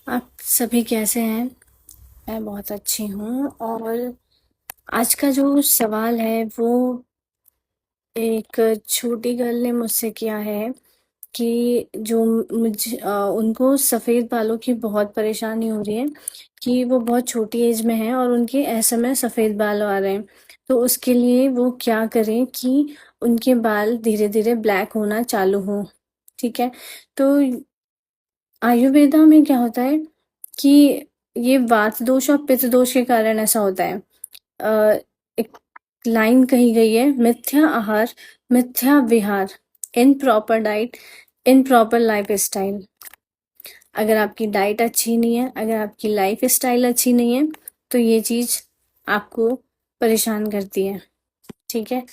आप सभी कैसे हैं? मैं बहुत अच्छी हूँ। और आज का जो सवाल है वो एक छोटी गर्ल ने मुझसे किया है कि जो उनको सफ़ेद बालों की बहुत परेशानी हो रही है कि वो बहुत छोटी एज में है और उनके ऐसे में सफ़ेद बाल आ रहे हैं। तो उसके लिए वो क्या करें कि उनके बाल धीरे-धीरे ब्लैक होना चालू हों, ठीक है? तो आयुर्वेदा में क्या होता है कि ये वात दोष और पित्त दोष के कारण ऐसा होता है। एक लाइन कही गई है, मिथ्या आहार, मिथ्या विहार, इम्प्रॉपर डाइट, इम्प्रॉपर लाइफस्टाइल। अगर आपकी डाइट अच्छी नहीं है, अगर आपकी लाइफस्टाइल अच्छी नहीं है, तो ये चीज़ आपको परेशान करती है, ठीक है?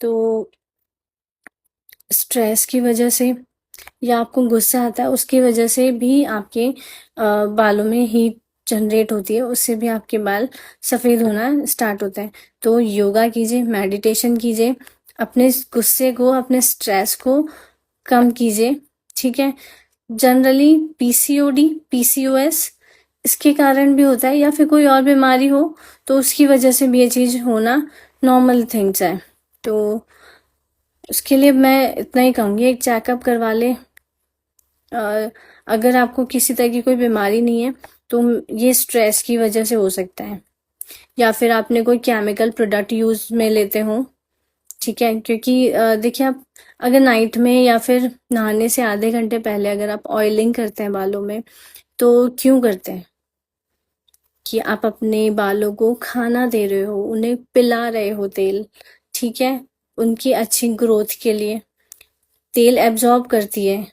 तो स्ट्रेस की वजह से या आपको गुस्सा आता है उसकी वजह से भी आपके बालों में हीट जनरेट होती है, उससे भी आपके बाल सफ़ेद होना स्टार्ट होता है। तो योगा कीजिए, मेडिटेशन कीजिए, अपने गुस्से को, अपने स्ट्रेस को कम कीजिए, ठीक है? जनरली पीसीओडी, पीसीओएस इसके कारण भी होता है या फिर कोई और बीमारी हो तो उसकी वजह से भी ये चीज़ होना नॉर्मल थिंग्स है। तो उसके लिए मैं इतना ही कहूँगी, एक चेकअप करवा लें। अगर आपको किसी तरह की कोई बीमारी नहीं है तो ये स्ट्रेस की वजह से हो सकता है या फिर आपने कोई केमिकल प्रोडक्ट यूज में लेते हो, ठीक है? क्योंकि देखिए, आप अगर नाइट में या फिर नहाने से आधे घंटे पहले अगर आप ऑयलिंग करते हैं बालों में, तो क्यों करते हैं कि आप अपने बालों को खाना दे रहे हो, उन्हें पिला रहे हो तेल, ठीक है? उनकी अच्छी ग्रोथ के लिए तेल एब्जॉर्ब करती है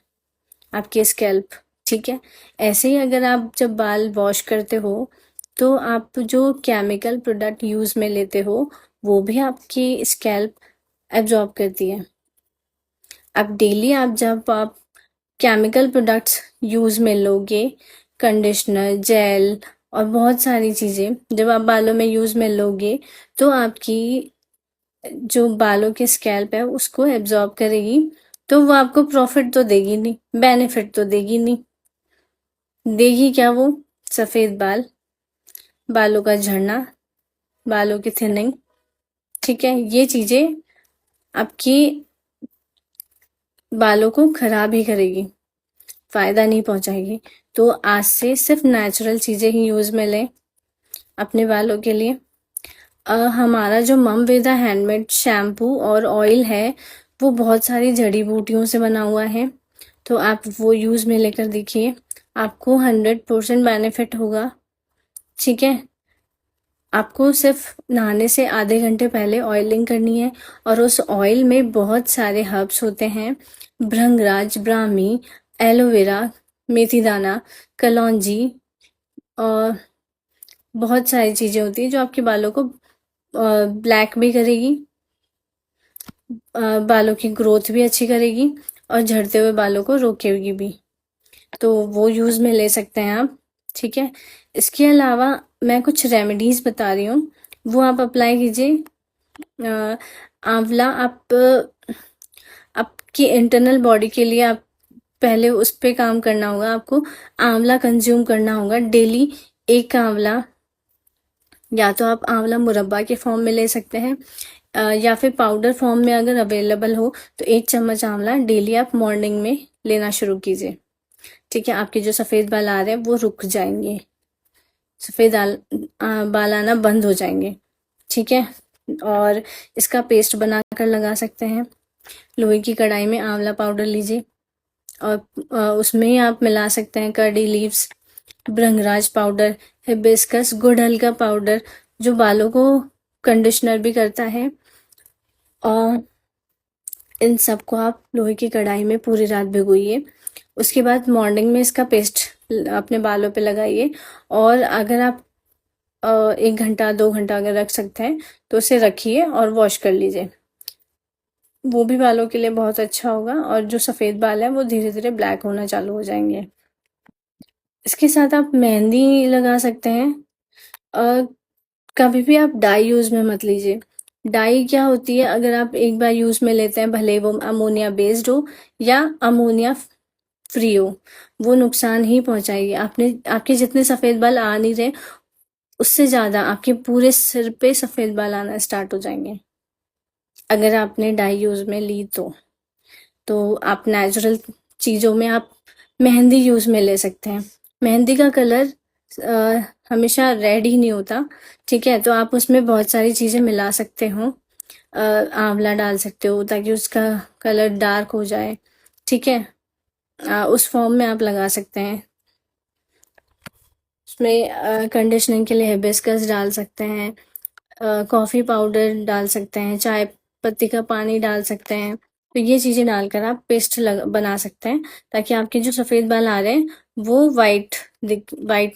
आपकी स्कैल्प, ठीक है? ऐसे ही अगर आप जब बाल वॉश करते हो तो आप जो केमिकल प्रोडक्ट यूज़ में लेते हो वो भी आपकी स्कैल्प एब्जॉर्ब करती है। अब डेली जब आप केमिकल प्रोडक्ट्स यूज़ में लोगे, कंडीशनर, जेल और बहुत सारी चीज़ें जब आप बालों में यूज़ में लोगे तो आपकी जो बालों की स्कैल्प है उसको एब्जॉर्ब करेगी, तो वो आपको प्रॉफिट तो देगी नहीं, बेनिफिट तो देगी नहीं। देगी क्या वो? सफ़ेद बाल, बालों का झड़ना, बालों की थिनिंग, ठीक है? ये चीज़ें आपकी बालों को खराब ही करेगी, फ़ायदा नहीं पहुंचाएगी। तो आज से सिर्फ नेचुरल चीज़ें ही यूज़ में लें अपने बालों के लिए। हमारा जो ममवेदा हैंडमेड शैम्पू और ऑयल है वो बहुत सारी जड़ी बूटियों से बना हुआ है, तो आप वो यूज़ में लेकर देखिए, आपको 100% बेनिफिट होगा, ठीक है? आपको सिर्फ नहाने से आधे घंटे पहले ऑयलिंग करनी है और उस ऑयल में बहुत सारे हर्ब्स होते हैं, भृंगराज, ब्राह्मी, एलोवेरा, मेथी दाना, कलौंजी और बहुत सारी चीज़ें होती हैं जो आपके बालों को ब्लैक भी करेगी, बालों की ग्रोथ भी अच्छी करेगी और झड़ते हुए बालों को रोकेगी भी। तो वो यूज़ में ले सकते हैं आप, ठीक है? इसके अलावा मैं कुछ रेमेडीज़ बता रही हूँ, वो आप अप्लाई कीजिए। आंवला, आप आपकी इंटरनल बॉडी के लिए आप पहले उस पे काम करना होगा, आपको आंवला कंज्यूम करना होगा डेली। एक आंवला, या तो आप आंवला मुरब्बा के फॉर्म में ले सकते हैं, या फिर पाउडर फॉर्म में अगर अवेलेबल हो तो 1 चम्मच आंवला डेली आप मॉर्निंग में लेना शुरू कीजिए, ठीक है? आपके जो सफ़ेद बाल आ रहे हैं वो रुक जाएंगे, सफ़ेद बाल आना बंद हो जाएंगे, ठीक है? और इसका पेस्ट बनाकर लगा सकते हैं। लोहे की कढ़ाई में आंवला पाउडर लीजिए और उसमें ही आप मिला सकते हैं कर्डी लीव्स, भृंगराज पाउडर, हिबिस्कस, गुड़हल का पाउडर जो बालों को कंडीशनर भी करता है। और इन सबको आप लोहे की कढ़ाई में पूरी रात भिगोइए, उसके बाद मॉर्निंग में इसका पेस्ट अपने बालों पे लगाइए। और अगर आप 1 घंटा 2 घंटा अगर रख सकते हैं तो उसे रखिए और वॉश कर लीजिए, वो भी बालों के लिए बहुत अच्छा होगा और जो सफ़ेद बाल हैं वो धीरे धीरे ब्लैक होना चालू हो जाएंगे। इसके साथ आप मेहंदी लगा सकते हैं। अ, कभी भी आप डाई यूज़ में मत लीजिए। डाई क्या होती है, अगर आप एक बार यूज़ में लेते हैं, भले वो अमोनिया बेस्ड हो या अमोनिया फ्री हो, वो नुकसान ही पहुंचाएगी। आपके जितने सफेद बाल आ नहीं रहे, उससे ज्यादा आपके पूरे सिर पे सफेद बाल आना स्टार्ट हो जाएंगे अगर आपने डाई यूज में ली तो आप नेचुरल चीजों में आप मेहंदी यूज में ले सकते हैं। मेहंदी का कलर हमेशा रेड ही नहीं होता, ठीक है? तो आप उसमें बहुत सारी चीजें मिला सकते हो। आंवला डाल सकते हो ताकि उसका कलर डार्क हो जाए, ठीक है? उस फॉर्म में आप लगा सकते हैं। उसमें कंडीशनिंग के लिए हिबिस्कस डाल सकते हैं, कॉफी पाउडर डाल सकते हैं, चाय पत्ती का पानी डाल सकते हैं। तो ये चीजें डालकर आप पेस्ट बना सकते हैं ताकि आपके जो सफेद बाल आ रहे हैं वो वाइट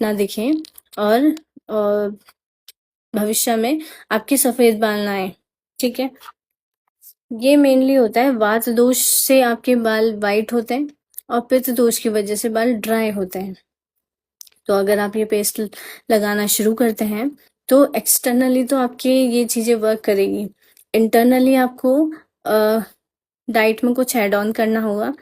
ना दिखें, और भविष्य में आपके सफेद बाल ना आए, ठीक है? ये मेनली होता है वात दोष से आपके बाल वाइट होते हैं, और पित्त दोष की वजह से बाल ड्राई होते हैं। तो अगर आप ये पेस्ट लगाना शुरू करते हैं तो एक्सटर्नली तो आपके ये चीजें वर्क करेगी, इंटरनली आपको डाइट में कुछ ऐड ऑन करना होगा,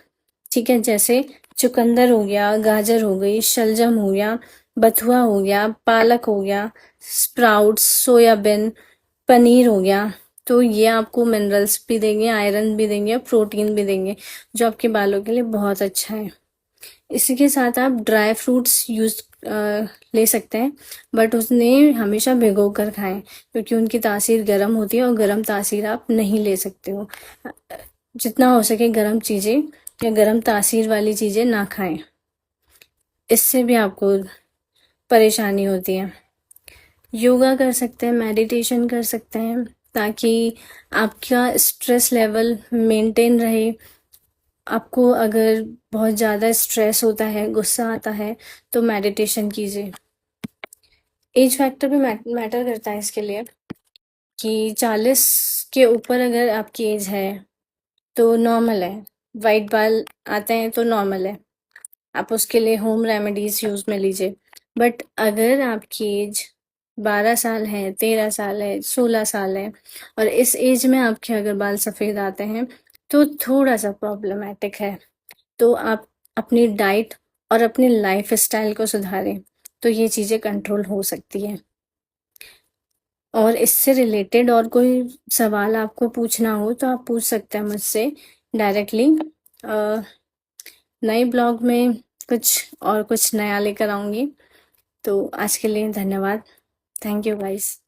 ठीक है? जैसे चुकंदर हो गया, गाजर हो गई, शलजम हो गया, बथुआ हो गया, पालक हो गया, स्प्राउट्स, सोयाबीन, पनीर हो गया। तो ये आपको मिनरल्स भी देंगे, आयरन भी देंगे, प्रोटीन भी देंगे, जो आपके बालों के लिए बहुत अच्छा है। इसी के साथ आप ड्राई फ्रूट्स ले सकते हैं, बट उसने हमेशा भिगो कर खाएं क्योंकि उनकी तासीर गर्म होती है और गर्म तासीर आप नहीं ले सकते हो। जितना हो सके गर्म चीज़ें या गर्म तासीर वाली चीज़ें ना खाएं, इससे भी आपको परेशानी होती है। योगा कर सकते हैं, मेडिटेशन कर सकते हैं ताकि आपका स्ट्रेस लेवल मेंटेन रहे। आपको अगर बहुत ज़्यादा स्ट्रेस होता है, गुस्सा आता है, तो मेडिटेशन कीजिए। एज फैक्टर भी मैटर करता है इसके लिए कि 40 के ऊपर अगर आपकी एज है तो नॉर्मल है, वाइट बाल आते हैं तो नॉर्मल है, आप उसके लिए होम रेमेडीज यूज में लीजिए। बट अगर आपकी एज 12 साल है, 13 साल है, 16 साल है, और इस एज में आपके अगर बाल सफ़ेद आते हैं तो थोड़ा सा प्रॉब्लमेटिक है। तो आप अपनी डाइट और अपनी लाइफ स्टाइल को सुधारें तो ये चीज़ें कंट्रोल हो सकती है। और इससे रिलेटेड और कोई सवाल आपको पूछना हो तो आप पूछ सकते हैं मुझसे डायरेक्टली। नए ब्लॉग में कुछ नया लेकर आऊँगी। तो आज के लिए धन्यवाद। Thank you guys.